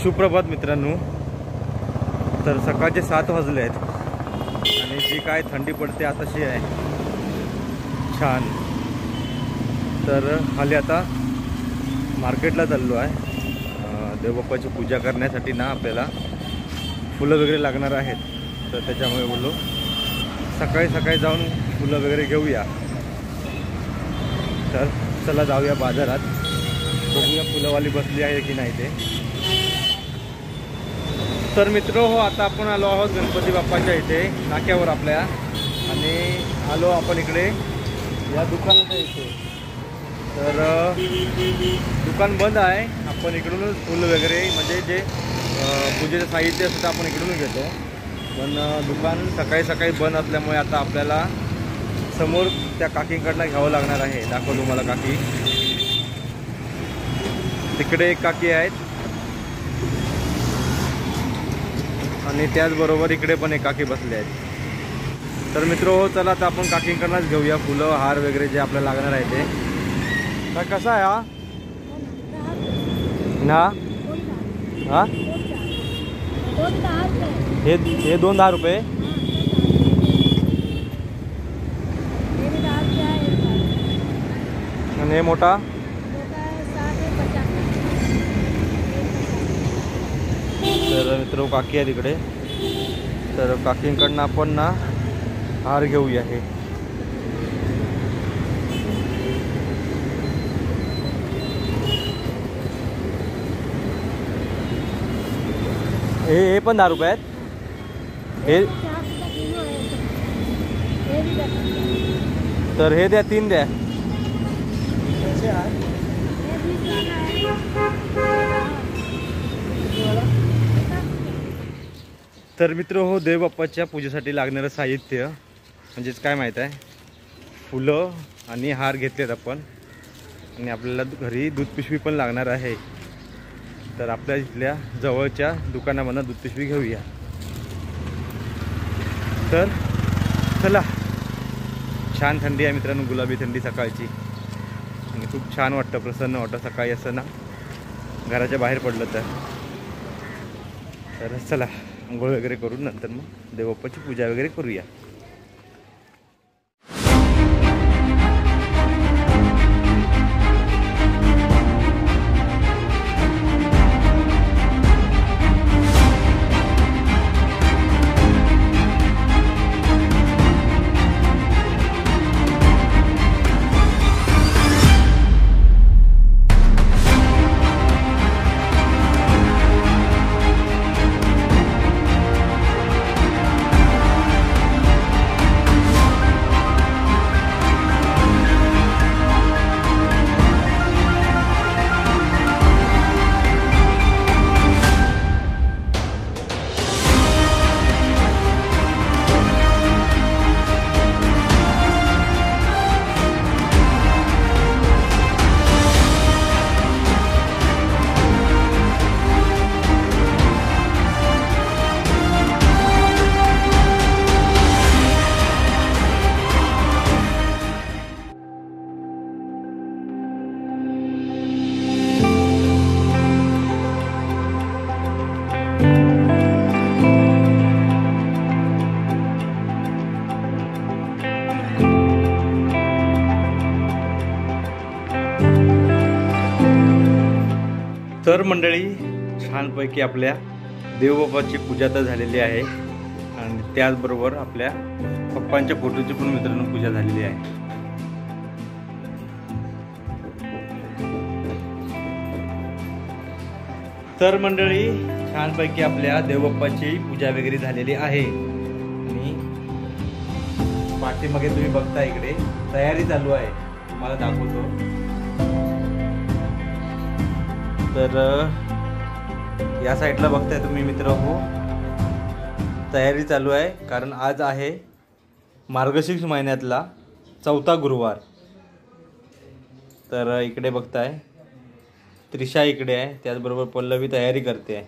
सुप्रभात मित्रांनो। तर सकाळचे 7 वाजले आहेत आणि जी काय थंडी पडते आताशी आहे छान। तर खाली आता मार्केटला चाललो आहे। देवबाप्पाची पूजा करण्यासाठी ना आपल्याला फुलं वगैरे लागणार आहेत, तर त्याच्यामुळे बोललो सकाळी सकाळी जाऊन फुलं वगैरे घेऊया। तर चला जाऊया बाजारात, बघूया फुलंवाली बसली आहे की नाही ते। तर मित्र हो, आता आपण आलो आहोत गणपती बाप्पाच्या इथे नाक्यावर आपल्या, आणि आलो आपण इकडे या दुकानाच्या इथे। तर दुकान बंद आहे, आपण इकडूनच फुल वगैरे म्हणजे जे पूजेचं साहित्य असतं आपण इकडूनच घेतो, पण दुकान सकाळी सकाळी बंद असल्यामुळे आता आपल्याला समोर त्या काकींकडला घ्यावं लागणार आहे। दाखव तुम्हाला काकी, तिकडे एक काकी आहेत आणि त्याचबरोबर इकडे पण एक काकी बसले आहेत। तर मित्र हो, चला आता आपण काकींकडनंच घेऊया फुलं हार वगैरे जे आपल्याला लागणार आहे ते। तर कसा आहे हा ना? हा हे 2-10 रुपये आणि हे मोठा तर मित्र काकी आहे तिकडे, तर काकींकडनं आपण ना हार घेऊया। हे पण 10 रुपये आहेत। हे तर हे द्या, 3 द्या। तर मित्र हो, देवबाप्पाच्या पूजेसाठी लागणारं साहित्य म्हणजेच काय माहीत आहे, फुलं आणि हार घेतलेत आपण, आणि आपल्याला घरी दूध पिशवी पण लागणार आहे। तर आपल्या इथल्या जवळच्या दुकानामधून दूध पिशवी घेऊया। तर चला, छान थंडी आहे मित्रांनो, गुलाबी थंडी सकाळची, आणि खूप छान वाटतं, प्रसन्न वाटतं सकाळी असं ना घराच्या बाहेर पडलं तर चला आंघोळ वगैरे करून नंतर मग देवबाप्पाची पूजा वगैरे करूया। तर मंडळी, छानपैकी आपल्या देवबाप्पाची पूजा तर झालेली आहे, आणि त्याचबरोबर आपल्या पप्पांच्या फोटोची पण मित्रांनो पूजा झालेली आहे। तर मंडळी, छानपैकी आपल्या देवबाप्पाची पूजा वगैरे झालेली आहे, आणि पाठीमागे तुम्ही बघता इकडे तयारी चालू आहे, तुम्हाला दाखवतो। तर या साईडला बघताय तुम्ही मित्र हो, तयारी चालू आहे, कारण आज आहे मार्गशीर्ष महिन्यातला 4था गुरुवार। तर इकडे बघताय त्रिशा इकडे आहे, त्याचबरोबर पल्लवी तयारी करते आहे।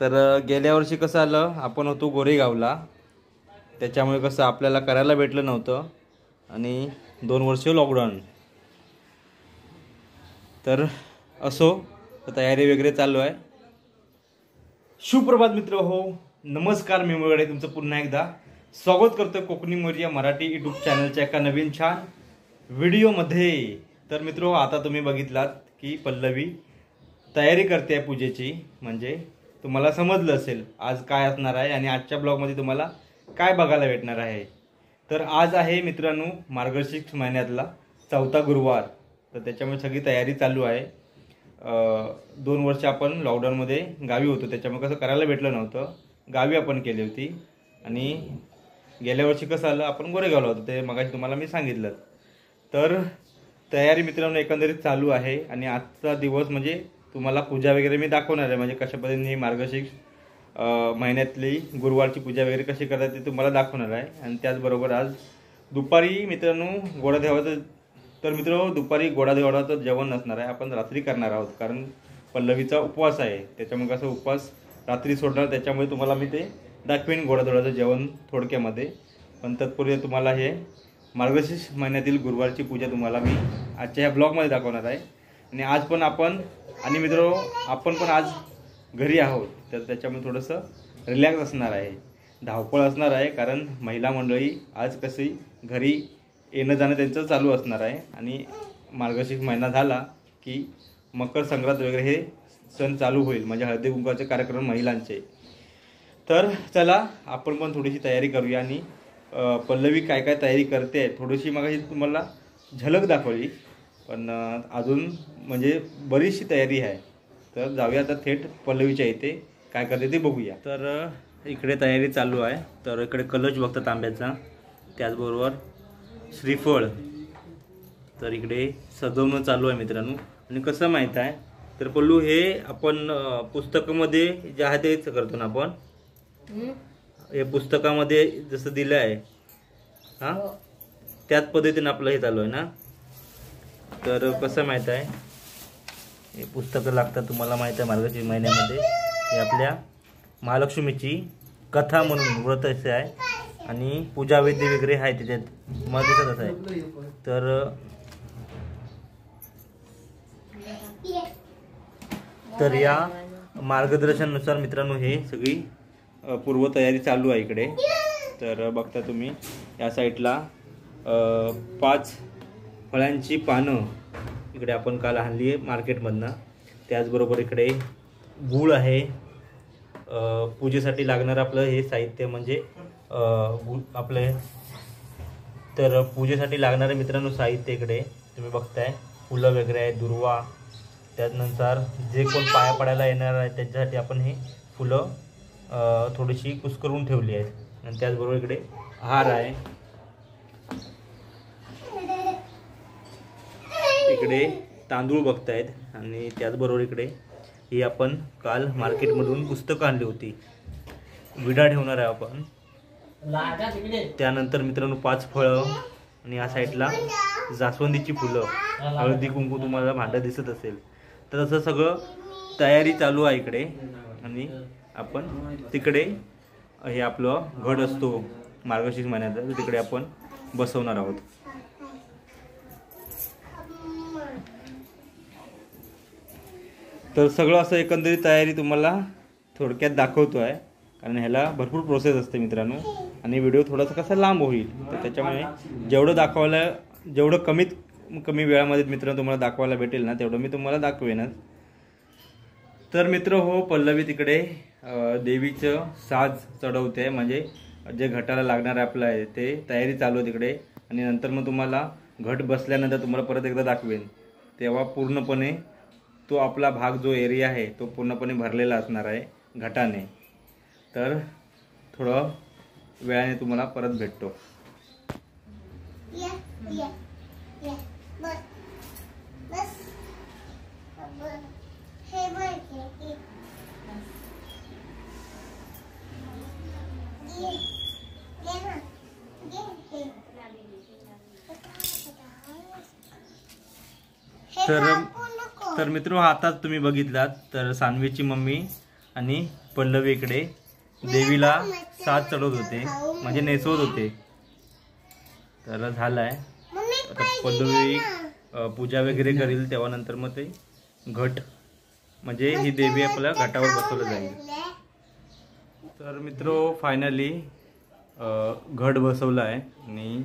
तर गेल्या वर्षी कसं आलं, आपण होतो गोरेगावला, त्याच्यामुळे कसं आपल्याला करायला भेटलं नव्हतं, आणि 2 वर्ष लॉकडाऊन। तर असो तर तयारी वगैरे चालू आहे. सुप्रभात मित्र हो, नमस्कार. मी मुरगडे तुमचं पुन्हा एकदा स्वागत करतोय कोकणी मोरया मराठी यूट्यूब चॅनलच्या एका नवीन छान व्हिडिओमध्ये. तर मित्र आता तुम्ही बघितलात की पल्लवी तयारी करते आहे पूजेची. म्हणजे तुम्हाला समजलं असेल आज काय असणार आहे आणि आजच्या ब्लॉगमध्ये तुम्हाला काय बघायला भेटणार आहे. तर आज आहे मित्रांनो मार्गशीर्ष महिन्यातला 4था गुरुवार. तर त्याच्यामुळे सगळी तयारी चालू आहे. 2 वर्ष आपण लॉकडाऊनमध्ये गावी होतो, त्याच्यामुळे कसं करायला भेटलं नव्हतं. गावी आपण केली होती आणि गेल्या वर्षी कसं आलं आपण गोरेगावला होतो, ते मगाशी तुम्हाला मी सांगितलं. तर तयारी मित्रांनो एकंदरीत चालू आहे आणि आजचा दिवस म्हणजे तुम्हाला पूजा वगैरे मी दाखवणार आहे. म्हणजे कशा पद्धतीने मार्गशीर्ष महिन्यातली गुरुवारची पूजा वगैरे कशी करतात ते तुम्हाला दाखवणार आहे. आणि त्याचबरोबर आज दुपारी मित्रांनो गोडाधेवाचं, तर मित्रांनो दुपारी गोडाधेवाचं जेवण नसणार आहे, आपण रात्री करणार आहोत. कारण पल्लवीचा उपवास आहे, त्याच्यामुळे कसं उपवास रात्री सोडणार, त्याच्यामुळे तुम्हाला मी ते दाखवेन गोडाधेवाचं जेवण थोडक्यामध्ये. पण तत्पूर्वी तुम्हाला हे मार्गशीर्ष महिन्यातील गुरुवारची पूजा तुम्हाला मी आजच्या ह्या ब्लॉगमध्ये दाखवणार आहे. आणि आज पण आपण आणि मित्रांनो आपण पण आज घरी आहोत, तर त्याच्यामुळे थोडंसं रिलॅक्स असणार आहे, धावपळ असणार आहे. कारण महिला मंडळी आज कशी घरी येणं जाणं त्यांचं चालू असणार आहे. आणि मार्गशीर्ष महिना झाला की मकर संक्रांत वगैरे हे सण चालू होईल, म्हणजे हळदी कुंकवाचे कार्यक्रम महिलांचे. तर चला आपण पण थोडीशी तयारी करूया. आणि पल्लवी काय काय तयारी करते थोडीशी मगाशी तुम्हाला झलक दाखवली, पण अजून म्हणजे बरीचशी तयारी आहे. तर जाऊया आता थेट पल्लवीच्या इथे काय करते ते बघूया. तर इकडे तयारी चालू आहे. तर इकडे कलश बघतात तांब्याचा, त्याचबरोबर श्रीफळ. तर इकडे सजवणं चालू आहे मित्रांनो. आणि कसं माहीत आहे तर पल्लू हे आपण पुस्तकामध्ये जे आहे तेच करतो ना आपण. हे पुस्तकामध्ये जसं दिलं आहे हां त्याच पद्धतीने आपलं हे चालू आहे ना. तर कसं माहीत आहे हे पुस्तकं लागतात तुम्हाला माहीत आहे मार्गशीर्ष महिन्यामध्ये. हे आपल्या महालक्ष्मीची कथा म्हणून व्रत असे आहे आणि पूजा विधी वगैरे आहे त्याच्यात मला दिसत असं आहे. तर या मार्गदर्शनानुसार मित्रांनो हे सगळी पूर्वतयारी चालू आहे इकडे. तर बघता तुम्ही या साईडला 5 फळांची पानं इकडे आपण काल आणली आहे मार्केटमधनं. त्याचबरोबर इकडे गूळ आहे, पूजेसाठी लागणारं आपलं हे साहित्य म्हणजे आपले. तर पूजेसाठी लागणारे मित्रांनो साहित्य इकडे तुम्ही बघताय, फुलं वगैरे आहे, दुर्वा. त्यानंतर जे कोण पाया पडायला येणार आहे त्यांच्यासाठी आपण हे फुलं थोडीशी कुस्करून ठेवली आहेत. आणि त्याचबरोबर इकडे हार आहे, इकडे तांदूळ बघतायत. आणि त्याचबरोबर इकडे ही आपण काल मार्केटमधून पुस्तकं आणली होती, विडा ठेवणार आहे आपण. त्यानंतर मित्रांनो 5 फळं आणि या साईडला जास्वंदीची फुलं, हळदी कुंकू तुम्हाला भांडं दिसत असेल. तर असं सगळं तयारी चालू आहे इकडे. आणि आपण तिकडे हे आपलं घट असतो मार्गशीर्ष महिन्याचा, तर तिकडे आपण बसवणार आहोत. तर सगळं असं एकंदरीत तयारी तुम्हाला थोडक्यात दाखवतो आहे, कारण ह्याला भरपूर प्रोसेस असते मित्रांनो. आणि व्हिडिओ थोडासा कसा लांब होईल, तर त्याच्यामुळे जेवढं दाखवायला, जेवढं कमीत कमी वेळामध्ये मित्रांनो तुम्हाला दाखवायला भेटेल ना तेवढं मी तुम्हाला दाखवेनच. तर मित्र हो, पल्लवी तिकडे देवीचं साज चढवते आहे, म्हणजे जे घटाला लागणार आहे आपलं आहे ते तयारी चालू आहे तिकडे. आणि नंतर मग तुम्हाला घट बसल्यानंतर तुम्हाला परत एकदा दाखवेन, तेव्हा पूर्णपणे तो आपला भाग जो एरिया आहे तो पूर्णपणे भरलेला असणार आहे घटाने. तर थोडं वेळाने तुम्हाला परत भेटतो. तर मित्र आताच तुम्ही बघितलात, तर सानवीची मम्मी आणि पल्लवी इकडे देवीला साज चढवत होते, म्हणजे नेसवत होते. तर झालाय आता पल्लवी पूजा वगैरे करील तेव्हा नंतर मग ते घट, म्हणजे ही देवी आपल्या घटावर बसवलं जाईल. तर मित्रो फायनली घट बसवला आहे आणि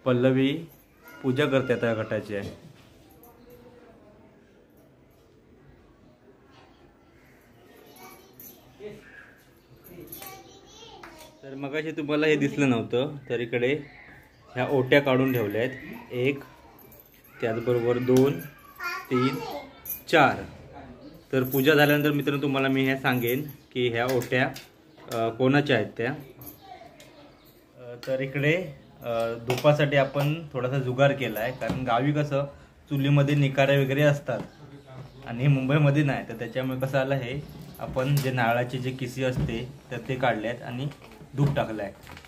पल्लवी पूजा करते त्या घटाची आहे. तर मगाशी तुम्हाला हे दिसलं नव्हतं, तर इकडे ह्या ओट्या काढून ठेवल्या आहेत. 1, त्याचबरोबर 2, 3, 4. तर पूजा झाल्यानंतर मित्रांनो तुम्हाला मी हे सांगेन की ह्या ओट्या कोणाच्या आहेत त्या. तर इकडे धुपासाठी आपण थोडासा जुगार केला आहे, कारण गावी कसं चुलीमध्ये निकारे वगैरे असतात आणि मुंबईमध्ये नाही. तर त्याच्यामुळे कसं आलं, हे आपण जे नारळाची जे किसी असते तर ते काढले आहेत आणि धूप टाकलं आहे.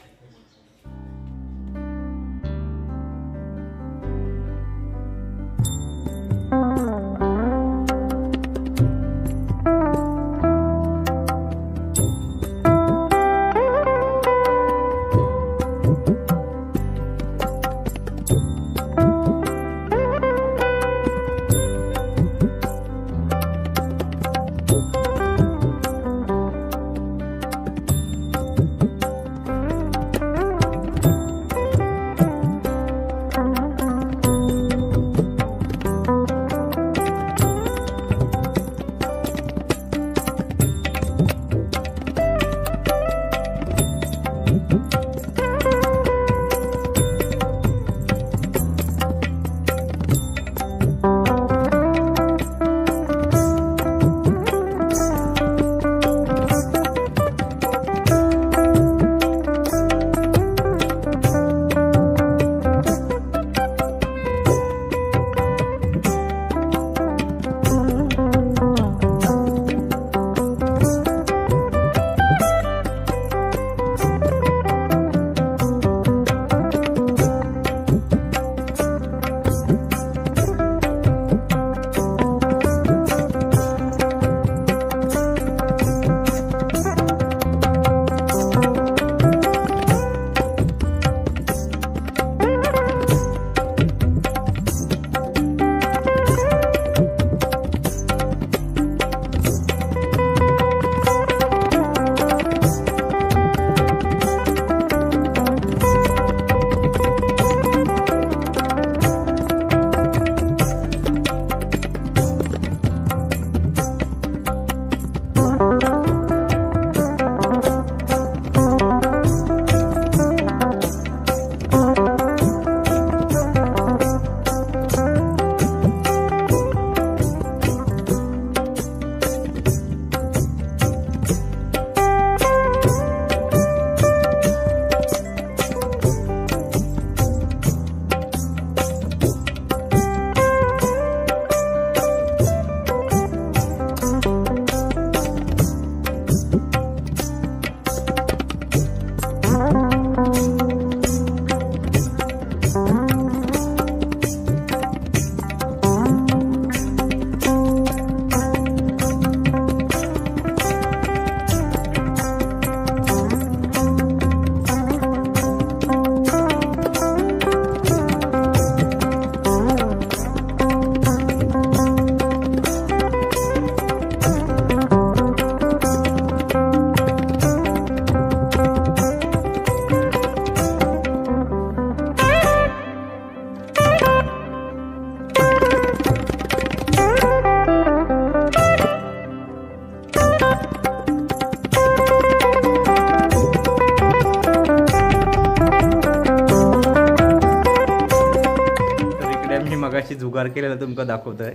मगाशी जुगार केलेला तुमका दाखवतोय.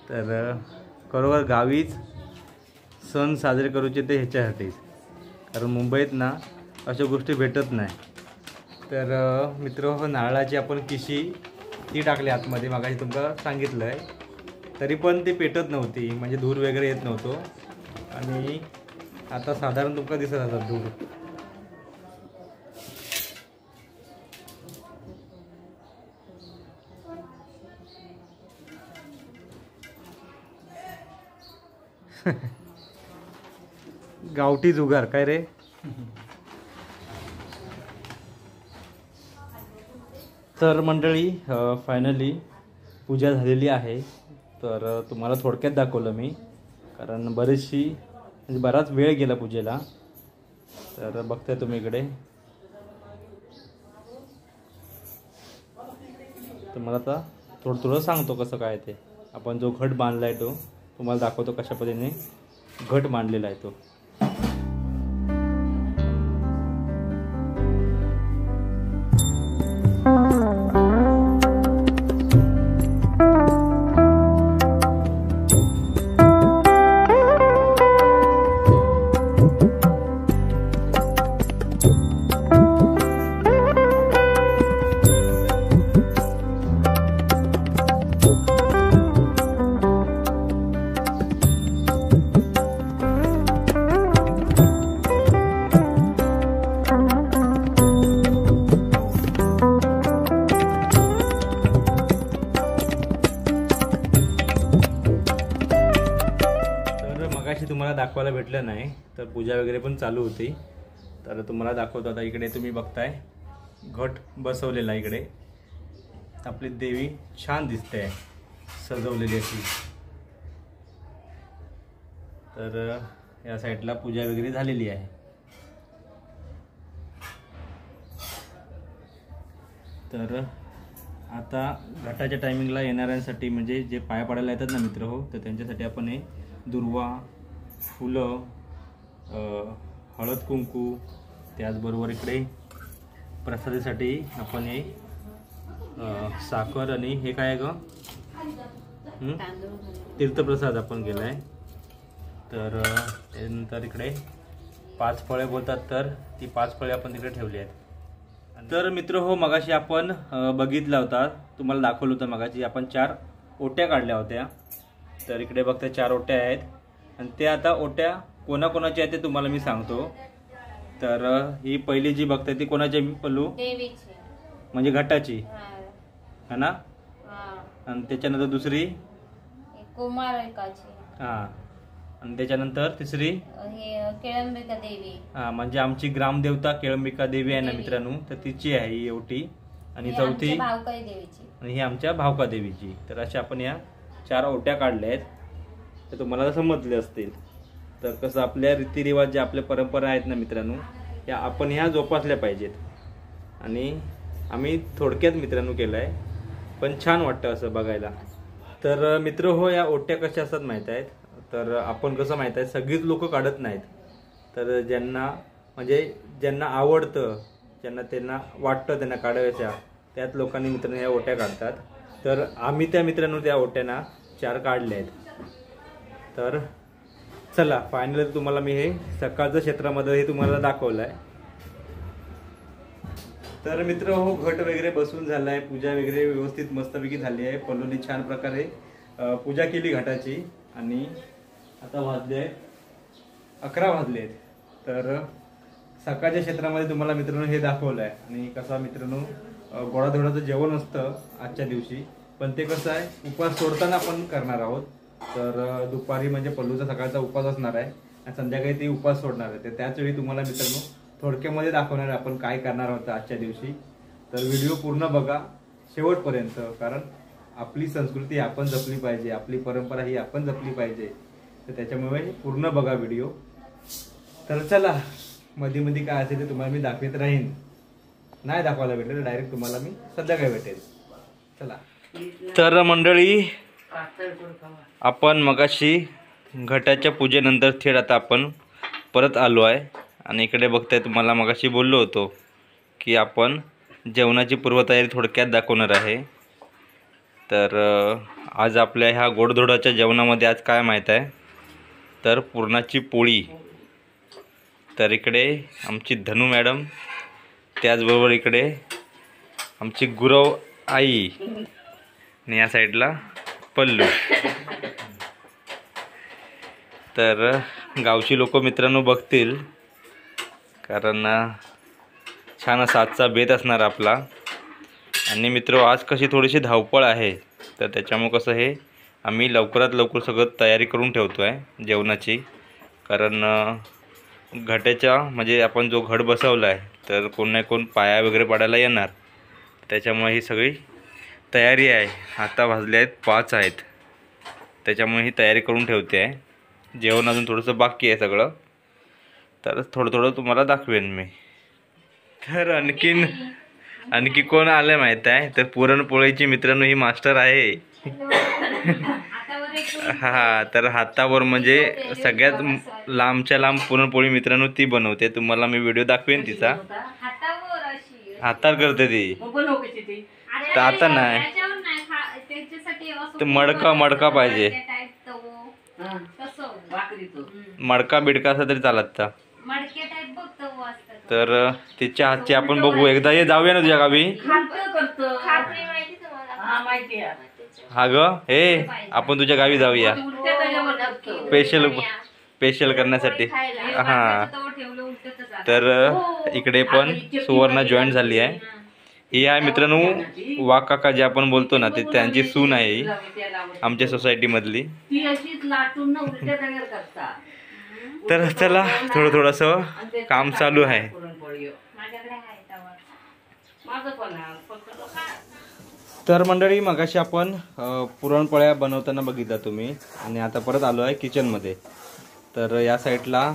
तर खरोखर गावीच सण साजरे करूचे ते ह्याच्यासाठीच, कारण मुंबईत ना अशा गोष्टी भेटत नाही. तर मित्र नारळाची आपण किशी ती टाकली आतमध्ये, मगाशी तुमका सांगितलं आहे, तरी पण ती पेटत नव्हती, म्हणजे धूर वगैरे येत नव्हतो. आणि आता साधारण तुमका दिसत असतात धूर. गावठी जुगार काय रे. तर मंडळी फायनली पूजा झालेली आहे. तर तुम्हाला थोडक्यात दाखवलं मी, कारण बरीचशी म्हणजे बराच वेळ गेला पूजेला. तर बघताय तुम्ही इकडे. तर मला आता थोडं सांगतो कसं काय ते. आपण जो घट बांधला आहे तो तुम्हाला दाखवतो कशा पद्धतीने घट बांधलेला आहे तो. तुम्हाला दाखवायला भेटलं नाही, तर पूजा वगैरे पण चालू होती. तर तुम्हाला दाखवतो आता. इकडे तुम्ही बघताय घट बसवलेला. इकडे आपली देवी छान दिसते सजवलेली अशी. तर या साईडला पूजा वगैरे झालेली आहे. तर आता घटाच्या टायमिंगला येणाऱ्यांसाठी म्हणजे जे पाया पडायला येतात ना मित्र हो, तर त्यांच्यासाठी आपण हे दुर्वा, फुलं, हळद कुंकू, त्याचबरोबर इकडे प्रसादासाठी आपण हे साखर आणि हे काय ग तीर्थप्रसाद आपण केला आहे. तर त्यानंतर इकडे 5 फळे बोलतात, तर ती 5 फळे आपण तिकडे ठेवली आहेत. तर मित्र हो, मगाशी आपण बघितला होता, तुम्हाला दाखवलं होतं मगाशी आपण 4 ओट्या काढल्या होत्या. तर इकडे बघता 4 ओट्या आहेत. आणि ते आता ओट्या कोणाकोणाच्या आहेत ते तुम्हाला मी सांगतो. तर ही पहिली जी बघताय ती कोणाची पल्लू? देवीची, म्हणजे घटाची है ना. आणि त्याच्यानंतर दुसरी कुमारिकाची. हां. आणि त्याच्यानंतर तिसरी केळंबिका देवी. हां, म्हणजे आमची ग्रामदेवता केळंबिका देवी आहे ना मित्रांनो, तर तिची आहे ही ओटी. आणि चौथी भावकाई देवीची. आणि ही आमच्या भावका देवीची. तर अशा आपण या 4 ओट्या काढल्या आहेत. ते तुम्हाला समजले असतील. तर कसं आपल्या रीतिरिवाज जे आपल्या परंपरा आहेत ना मित्रांनो, या आपण ह्या जोपासल्या पाहिजेत. आणि आम्ही थोडक्यात मित्रांनो केलं आहे, पण छान वाटतं असं बघायला. तर मित्र हो, या ओट्या कशा असतात माहीत आहेत. तर आपण कसं माहीत आहे, सगळीच लोक काढत नाहीत. तर ज्यांना आवडतं, त्यांना वाटतं त्यांना काढाव्याच्या, त्याच लोकांनी मित्रांनो या ओट्या काढतात. तर आम्ही त्या मित्रांनो त्या ओट्यांना 4 काढल्या आहेत. तर चला, फायनली तुम्हाला मी हे सकाळचं क्षेत्रामध्ये हे तुम्हाला दाखवलं आहे. तर मित्र हो, घट वगैरे बसून झाला आहे, पूजा वगैरे व्यवस्थित मस्तपैकी झाली आहे. पल्लूने छान प्रकारे पूजा केली घटाची. आणि आता वाजले 11 वाजले आहेत. तर सकाळच्या क्षेत्रामध्ये तुम्हाला मित्रांनो हे दाखवलं आहे. आणि कसं मित्रांनो, गोडाधोडाचं जेवण असतं आजच्या दिवशी, पण ते कसं आहे उपवास सोडताना आपण करणार आहोत. तर दुपारी म्हणजे पल्लूचा सकाळचा उपवास असणार आहे आणि संध्याकाळी ती उपवास सोडणार आहे. तर त्याच वेळी तुम्हाला मित्रांनो थोडक्यामध्ये दाखवणार आहे आपण काय करणार आहोत आजच्या दिवशी. तर व्हिडिओ पूर्ण बघा शेवटपर्यंत, कारण आपली संस्कृती आपण जपली पाहिजे, आपली परंपरा ही आपण जपली पाहिजे. तर त्याच्यामुळे पूर्ण बघा व्हिडिओ. तर चला, मध्ये मध्ये काय असेल ते तुम्हाला मी दाखवत राहीन. नाही दाखवायला भेटेल डायरेक्ट तुम्हाला मी संध्याकाळी भेटेल. चला. तर मंडळी, आपण मगाशी घटाच्या पूजेनंतर थेट आता आपण परत आलो आहे. आणि इकडे बघताय, तुम्हाला मगाशी बोललो होतो की आपण जेवणाची पूर्वतयारी थोडक्यात दाखवणार आहे. तर आज आपल्या ह्या गोडधोडाच्या जेवणामध्ये आज काय माहीत आहे, तर पुरणाची पोळी. तर इकडे आमची धनू मॅडम, त्याचबरोबर इकडे आमची गुरव आई आणि या साईडला पल्लू. तर गावची लोक मित्रांनो बघतील, कारण छान असा आजचा बेत असणार आपला. आणि मित्र, आज कशी थोडीशी धावपळ आहे, तर त्याच्यामुळे कसं हे आम्ही लवकरात लवकर सगळं तयारी करून ठेवतो आहे जेवणाची. कारण घटाच्या म्हणजे आपण जो घट बसवला आहे, तर कोण ना कोण पाया वगैरे पाडायला येणार, त्याच्यामुळे ही सगळी तयारी आहे. आता वाजले आहेत 5 आहेत, त्याच्यामुळे ही तयारी करून ठेवते आहे. जेवण अजून थोडंसं बाकी आहे सगळं, तर थोडं थोडं तुम्हाला दाखवेन मी. तर आणखी कोण आलं माहीत आहे, तर पुरणपोळीची मित्रांनो ही मास्टर आहे. हा, तर हातावर म्हणजे सगळ्यात लांबच्या लांब पुरणपोळी मित्रांनो ती बनवते. तुम्हाला मी व्हिडिओ दाखवेन तिचा. हातावर करते ती, तर आता नाही, तर मडका पाहिजे. मडका बिडका असा तरी चालत. तर तिच्या हातची आपण बघू एकदा. ये जाऊया ना तुझ्या गावी. हा ग, हे आपण तुझ्या गावी जाऊया स्पेशल करण्यासाठी. हा, तर इकडे पण सुवर्णा जॉईन झाली आहे. ही आहे मित्रांनो वाघ काका जे आपण बोलतो ना, ते त्यांची सून आहे ही, आमच्या सोसायटी मधली. तर चला थोडंसं काम चालू आहे. तर मंडळी, मगाशी आपण पुरणपोळ्या बनवताना बघितलं तुम्ही, आणि आता परत आलो आहे किचनमध्ये. तर या साईडला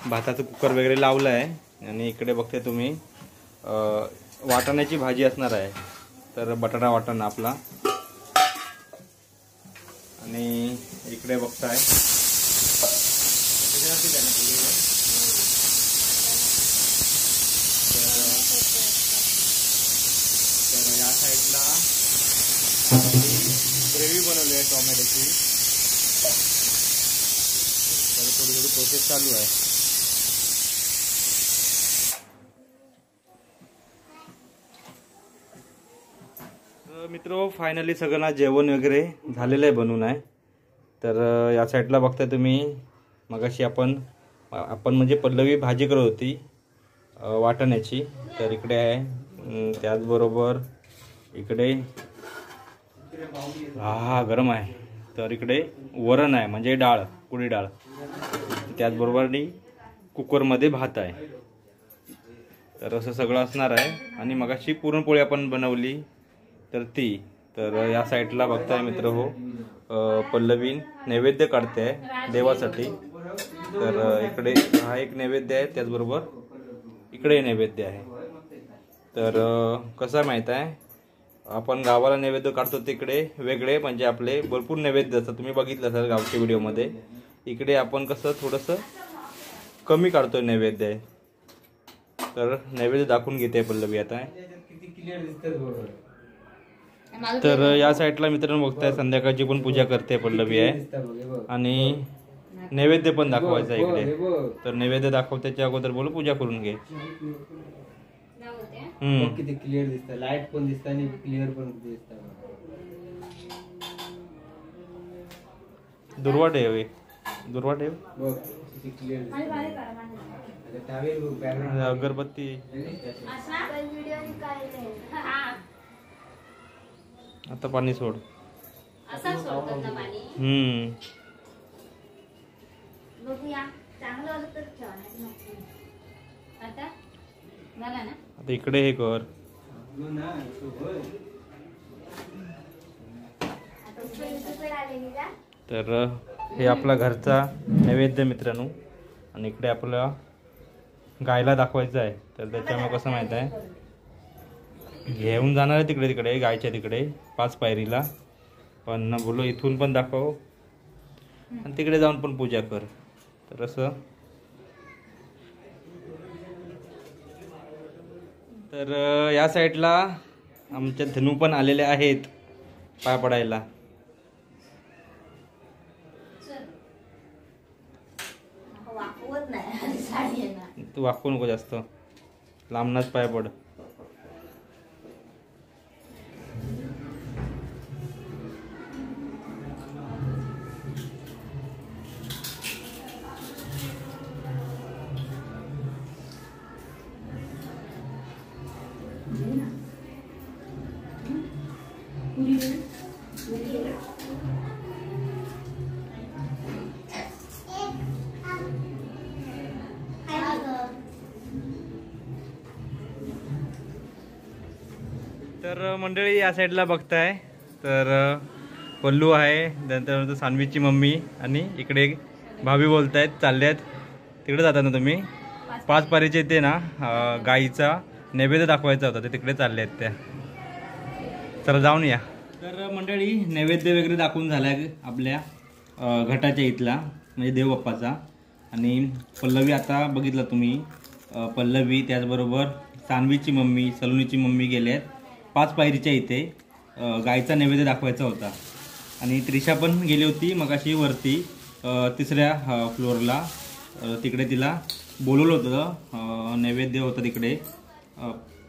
भाताचं कुकर वगैरे लावलं आहे, आणि इकडे बघते तुम्ही वाटाण्याची भाजी असणार आहे. तर बटाटा वाटाणा आपला, आणि इकडे बघताय तर या साईडला ग्रेव्ही बनवली आहे टोमॅटोची. तर थोडी प्रोसेस चालू आहे. मित्रो, फायनली सगळ्यांना जेवण वगैरे झालेलं आहे, बनवून आहे. तर या साईडला बघताय तुम्ही, मगाशी आपण म्हणजे पल्लवी भाजी करत होती वाटाण्याची. तर इकडे आहे, त्याचबरोबर इकडे गरम आहे. तर इकडे वरण आहे, म्हणजे डाळ, कुडी डाळ. त्याचबरोबर कुकरमध्ये भात आहे. तर असं सगळं असणार आहे. आणि मगाशी पुरणपोळी आपण बनवली तर ती. तर या साईडला बघताय मित्र हो, पल्लवी नैवेद्य काढते आहे देवासाठी. तर इकडे हा एक नैवेद्य आहे, त्याचबरोबर इकडे नैवेद्य आहे. तर कसं माहीत आहे, आपण गावाला नैवेद्य काढतो तिकडे वेगळे, म्हणजे आपले भरपूर नैवेद्य असतात, तुम्ही बघितलं असाल गावच्या व्हिडिओमध्ये. इकडे आपण कसं थोडंसं कमी काढतोय नैवेद्य आहे. तर नैवेद्य दाखवून घेते पल्लवी आता. तर या साईडला मित्रांनो बघताय, संध्याकाळची पण पूजा करते पल्लवी आहे, आणि नैवेद्य पण दाखवायचा इकडे. तर नैवेद्य दाखवत्याच्या अगोदर बोलू पूजा करून घे. किती क्लिअर दिसतं, लाईट पण दिसतं आणि क्लिअर पण दिसतं. दुर्वा ठेव, दुर्वा ठेव. किती क्लिअर अगरबत्ती. आता पाणी सोड. आता इकडे हे कर. तर हे आपला घरचा नैवेद्य मित्रांनो, आणि इकडे आपला गायला दाखवायचं आहे. तर त्याच्यामुळे कसं माहित आहे, घेऊन जाणार आहे तिकडे गायच्या तिकडे 5 पायरीला. पण बोलो इथून पण दाखव आणि तिकडे जाऊन पण पूजा कर. तर असं. तर या साईडला आमच्या धनू पण आलेले आहेत पाय पडायला. तू वाकू नको जास्त, लांबनाच पाय पड. तर मंडळी या साईडला बघताय तर पल्लू आहे, त्यानंतर सानवीची मम्मी आणि इकडे भाभी बोलतायत चालल्यात तिकडे जातात ना तुम्ही 5 पारीचे ते ना गाईचा नैवेद्य दाखवायचा होता ते तिकडे चालले आहेत त्या. चला जाऊन या. तर मंडळी नैवेद्य वगैरे दाखवून झाला आपल्या घटाच्या इथला म्हणजे देव बाप्पाचा. आणि पल्लवी आता बघितलं तुम्ही पल्लवी त्याचबरोबर सानवीची मम्मी सलोनीची मम्मी गेले आहेत 5 पायरीच्या इथे गायचा नैवेद्य दाखवायचा होता. आणि त्रिशा पण गेली होती मगाशी वरती 3ऱ्या फ्लोअरला, तिकडे तिला बोलवलं होतं, नैवेद्य होतं तिकडे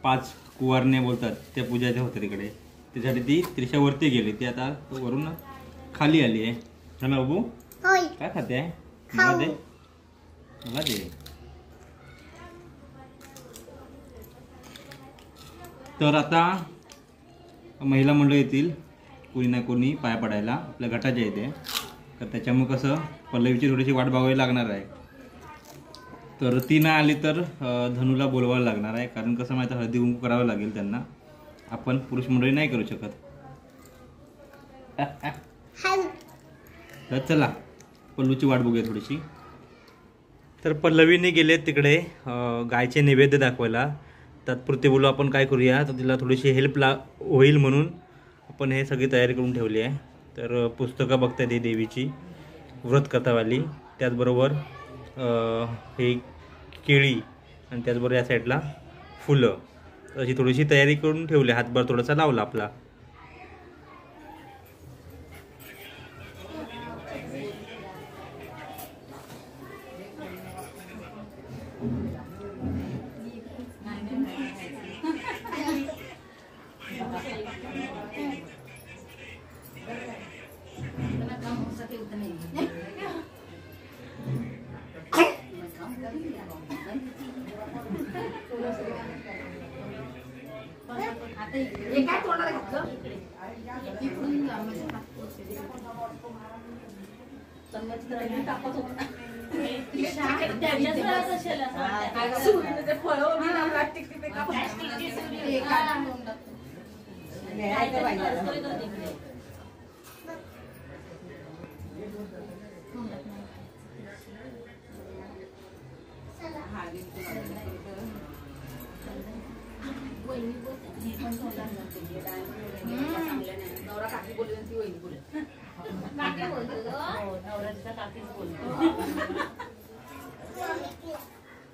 5 कुवारणे बोलतात त्या पूजाच्या होत्या तिकडे, त्याच्यासाठी ती त्रिशा वरती गेली. ती आता वरून खाली आली आहे ना बाबू. काय खाते आहे मला दे, मला दे. तर आता महिला मंडळ येतील कोणी ना कोणी पाया पडायला आपल्या घटाच्या इथे. तर त्याच्यामुळे कसं पल्लवीची थोडीशी वाट बघावी लागणार आहे. तर ती नाही आली तर धनूला बोलवायला लागणार आहे, कारण कसं माहिती हळदी कुंकू करावं लागेल त्यांना, आपण पुरुष मंडळी नाही करू शकत. तर चला पल्लूची वाट बघूया थोडीशी. तर पल्लवीने गेले तिकडे गायचे नैवेद्य दाखवायला. तात्पुरते बोलू आपण काय करूया, तर तिला थोडीशी हेल्प होईल म्हणून आपण हे सगळी तयारी करून ठेवली आहे. तर पुस्तकं बघता येते देवीची व्रत कथावाली, त्याचबरोबर हे केळी आणि त्याचबरोबर या साईडला फुलं, अशी थोडीशी तयारी करून ठेवली. हातभार थोडासा लावला आपला.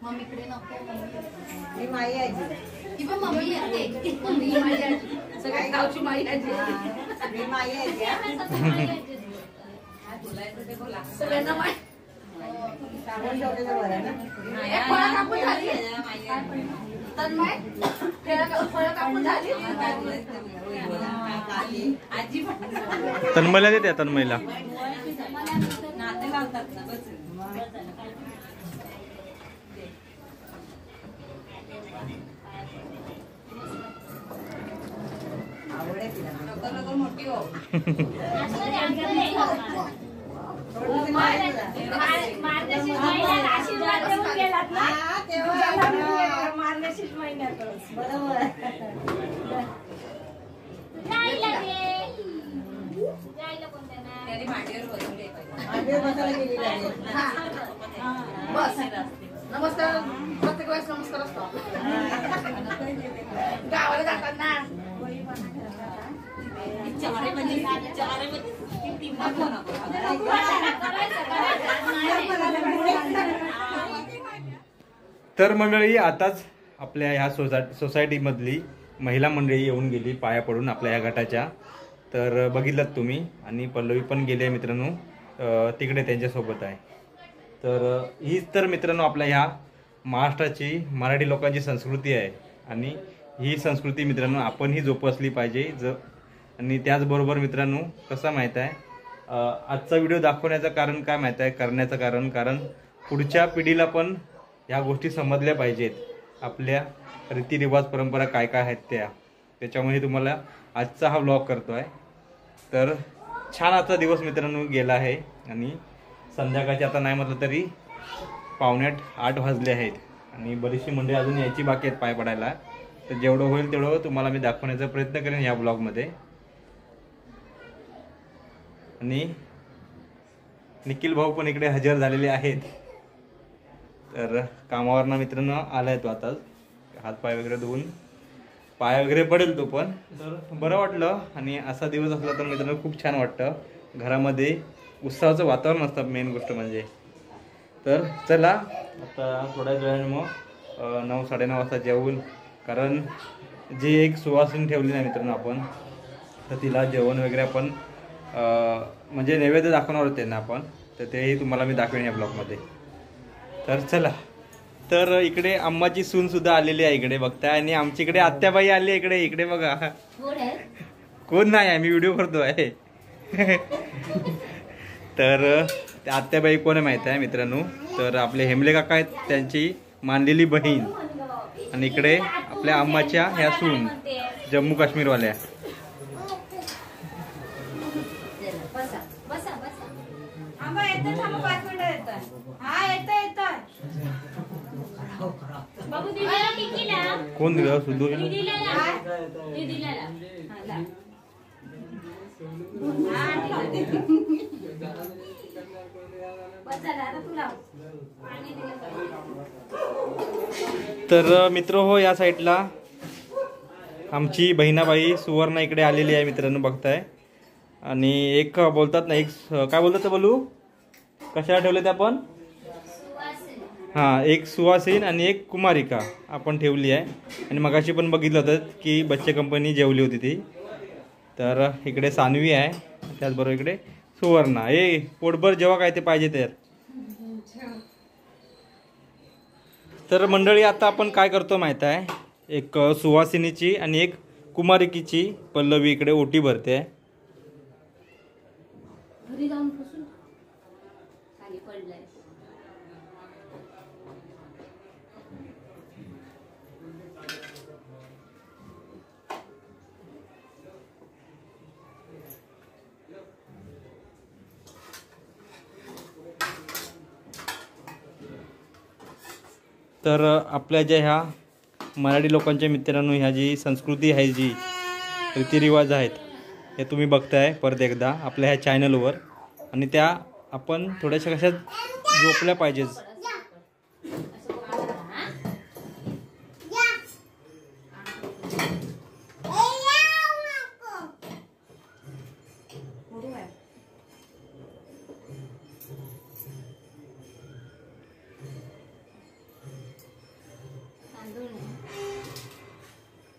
मम्मीकडे नको, मी माई आहे ती पण मम्मी येते. मम्मी माई आजी, सगळ्या गावची माई आजी. मी माई आहे सगळ्यांना माई. साबण ठेवलेलं बरं ना. फळं कापून झाली. तन्मय फळं कापून झाली. तन्मयला देते तन्मयला. नाते लावतात ना बस. आवडे तिला लवकर मोठी हो. नमस्कार, प्रत्येक वेळेस नमस्कार असतो गावाला जाताना. तर मंडळी आताच आपल्या ह्या सोसायटीमधली महिला मंडळी येऊन गेली पाया पडून आपल्या ह्या गटाच्या. तर बघितलं तुम्ही, आणि पल्लवी पण गेली मित्रांनो तिकडे त्यांच्यासोबत आहे. तर हीच तर मित्रांनो आपल्या ह्या महाराष्ट्राची मराठी लोकांची संस्कृती आहे, आणि ही संस्कृती मित्रांनो आपणही जोपासली पाहिजे. आणि त्याचबरोबर मित्रांनो कसं माहीत आहे, आजचा व्हिडिओ दाखवण्याचं कारण काय माहीत आहे, करण्याचं कारण पुढच्या पिढीला पण ह्या गोष्टी समजल्या पाहिजेत. आपल्या रीतिरिवाज परंपरा काय काय आहेत त्याच्यामुळे तुम्हाला आजचा हा व्लॉग करतो आहे. तर छान आजचा दिवस मित्रांनो गेला आहे, आणि संध्याकाळचे आता नाही म्हटलं तरी 7:45 वाजले आहेत, आणि बरीचशी मंडळी अजून यायची बाकी आहेत पाय पडायला. तर जेवढं होईल तेवढं तुम्हाला मी दाखवण्याचा प्रयत्न करेन या ब्लॉगमध्ये. आणि निखिल भाऊ पण इकडे हजर झालेले आहेत. तर कामावरनं मित्रांनो आलाय तो आता, हात पाय वगैरे धुवून, पाय वगैरे पडेल तो पण. तर बरं वाटलं. आणि असा दिवस असला तर मित्रांनो खूप छान वाटतं. घरामध्ये उत्साहाचं वातावरण असतं मेन गोष्ट म्हणजे. तर चला आता थोड्या वेळाने मग 9-9:30 वाजता जेवून, कारण जी एक सुवासिनी ठेवली नाही मित्रांनो आपण, तर तिला जेवण वगैरे आपण म्हणजे नैवेद्य दाखवणार होते ना आपण, तर तेही तुम्हाला मी दाखवेन या ब्लॉगमध्ये. तर चला. तर इकडे अम्माची सून सुद्धा आलेली आहे इकडे बघताय. आणि आमची इकडे आत्याबाई आली इकडे. इकडे बघा कोण नाही आहे, मी व्हिडिओ करतो आहे. तर त्या आत्याबाई कोण आहे माहिती आहे मित्रांनो, तर आपले हेमले काका आहेत, त्यांची मानलेली बहीण. आणि इकडे आपल्या अम्माच्या ह्या सून जम्मू काश्मीरवाल्या. कोण दिलं सुद्धा तर मित्र हो, या साईडला आमची बहिणाबाई सुवर्णा इकडे आलेली आहे मित्रांनो बघताय. आणि एक बोलतात ना, एक काय बोलतात ते बोलू, कशाला ठेवले ते आपण, हां, एक सुवासीन आणि एक कुमारिका आपण ठेवली आहे. आणि मगाशी पण बघितलं होतं की बच्चे कंपनी जेवली होती ती. तर इकडे सानवी आहे, त्याचबरोबर इकडे सुवर्णा. ए पोटभर जेव्हा काय ते पाहिजे तर मंडळी आता आपण काय करतो माहीत आहे, एक सुवासिनीची आणि एक कुमारिकीची पल्लवी इकडे ओटी भरते. घरी जाऊन बसून खाली पडलाय. तर आपल्या ज्या ह्या मराठी लोकांच्या मित्रांनो, ह्या जी संस्कृती आहे, जी रीतिरिवाज आहेत, हे तुम्ही बघताय परत एकदा आपल्या ह्या चॅनलवर. आणि त्या आपण थोड्याशा कशा जोपल्या पाहिजेत.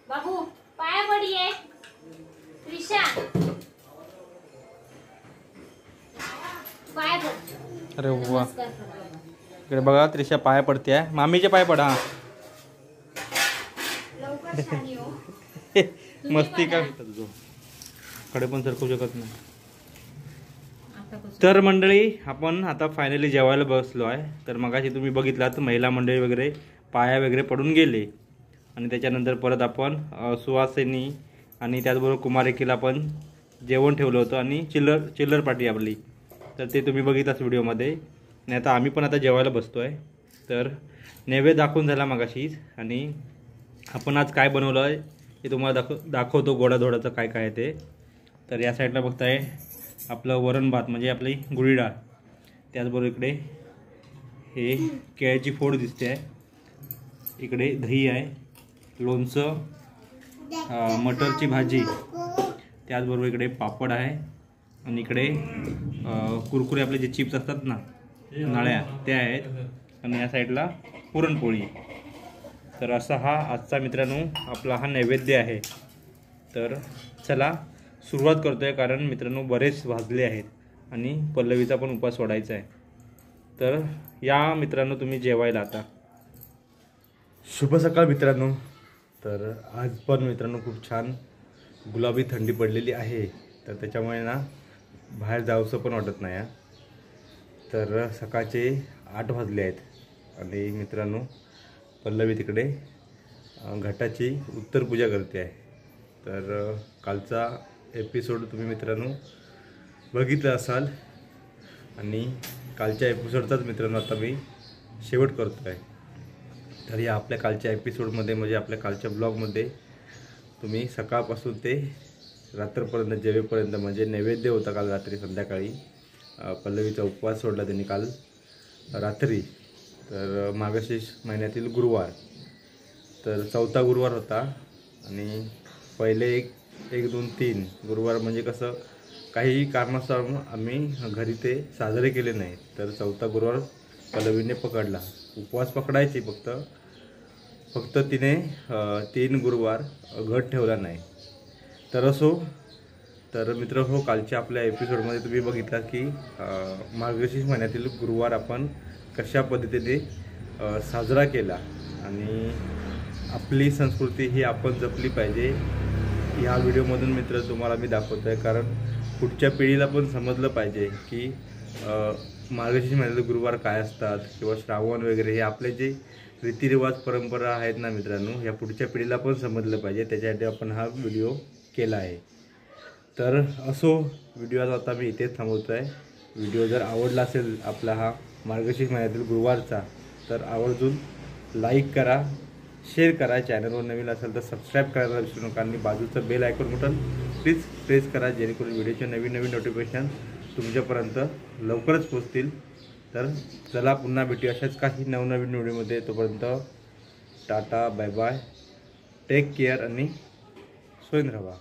बाबू पाया पडिये त्रिशा, पाया पड. अरे वा, इकडे बघा त्रिशा पाया पडते आहे. मामीचे पाय पडा. मस्ती काय तुझं कडे पण सरकू शकत नाही. तर मंडळी आपण आता फायनली जेवायला बसलो आहे. तर मगाशी तुम्ही बघितलात महिला मंडळी वगैरे पाया वगैरे पडून गेले. आणि त्याच्यानंतर परत आपण सुवासिनी आणि त्याचबरोबर कुमारिकेला आपण जेवण ठेवलं होतं आणि चिल्लर पार्टी आपली. तर ते तुम्ही बघितलाच व्हिडिओमध्ये. आणि आता आम्ही पण आता जेवायला बसतो आहे. तर नैवेद्य दाखवून झाला मगाशीच. आणि आपण आज काय बनवलं आहे हे तुम्हाला दाखवतो गोडाधोडाचं काय काय आहे ते. तर या साईडला बघताय आपलं वरण भात म्हणजे आपली गुळी डाळ. त्याचबरोबर इकडे हे केळ्याची फोड दिसते आहे. इकडे दही आहे, लोणचं, मटरची भाजी, त्याचबरोबर इकडे पापड आहे. आणि इकडे कुरकुरे आपले जे चिप्स असतात ना नळ्या त्या आहेत. आणि या साईडला पुरणपोळी. तर असा हा आजचा मित्रांनो आपला हा नैवेद्य आहे. तर चला सुरुवात करतो आहे, कारण मित्रांनो बरेच वाजले आहेत आणि पल्लवीचा पण उपास सोडायचा आहे. तर या मित्रांनो तुम्ही जेवायला आता. शुभ सकाळ मित्रांनो. तर आज पण मित्रांनो खूप छान गुलाबी थंडी पडलेली आहे. तर त्याच्यामुळे ना बाहेर जावंसं पण वाटत नाही. तर सकाळचे 8 वाजले आहेत आणि मित्रांनो पल्लवी तिकडे घटाची उत्तरपूजा करते आहे. तर कालचा एपिसोड तुम्ही मित्रांनो बघितला असाल. आणि कालच्या एपिसोडचाच मित्रांनो आता मी शेवट करतो आहे. तर या आपल्या कालच्या एपिसोडमध्ये म्हणजे आपल्या कालच्या ब्लॉगमध्ये तुम्ही सकाळपासून ते रात्रपर्यंत जेवेपर्यंत म्हणजे नैवेद्य होता काल रात्री संध्याकाळी पल्लवीचा उपवास सोडला त्यांनी काल रात्री. तर मार्गशीर्ष महिन्यातील गुरुवार, तर 4था गुरुवार होता आणि पहिले 1, 2, 3 गुरुवार म्हणजे कसं काही कारणास्तव आम्ही घरी ते साजरे केले नाही. तर 4था गुरुवार पल्लवीने पकडला. उपवास पकडायची फक्त तिने 3 गुरुवार घट ठेवला नाही. तर असो, तर मित्र हो, कालच्या आपल्या एपिसोडमध्ये तुम्ही बघितला की मार्गशीर्ष महिन्यातील गुरुवार आपण कशा पद्धतीने साजरा केला आणि आपली संस्कृती ही आपण जपली पाहिजे. ह्या व्हिडिओमधून मित्र तुम्हाला मी दाखवतो आहे, कारण पुढच्या पिढीला पण समजलं पाहिजे की मार्गशीर्ष महिन्यातील गुरुवार काय असतात किंवा श्रावण वगैरे हे आपले जे रीतिरिवाज परंपरा आहेत ना मित्रांनो, या पुढच्या पिढीला पण समजलं पाहिजे. त्याच्यासाठी आपण हा व्हिडिओ केला आहे. तर असो, व्हिडिओ आता मी इथेच थांबवतो आहे. व्हिडिओ जर आवडला असेल आपला हा मार्गशीर्ष महिन्यातील गुरुवारचा, तर आवर्जून लाईक करा, शेअर करा. चॅनलवर नवीन असेल तर सबस्क्राईब करायला विसरू नका आणि बाजूचं bell icon button please press करा, जेणेकरून व्हिडिओचे नवीन नोटिफिकेशन तुमच्यापर्यंत लवकरच पोहोचतील. तर चला पुन्हा भेटू अशाच काही नवनवीन व्हिडिओमध्ये. तोपर्यंत ta-ta, bye bye, take care आणि स्वयं राहा.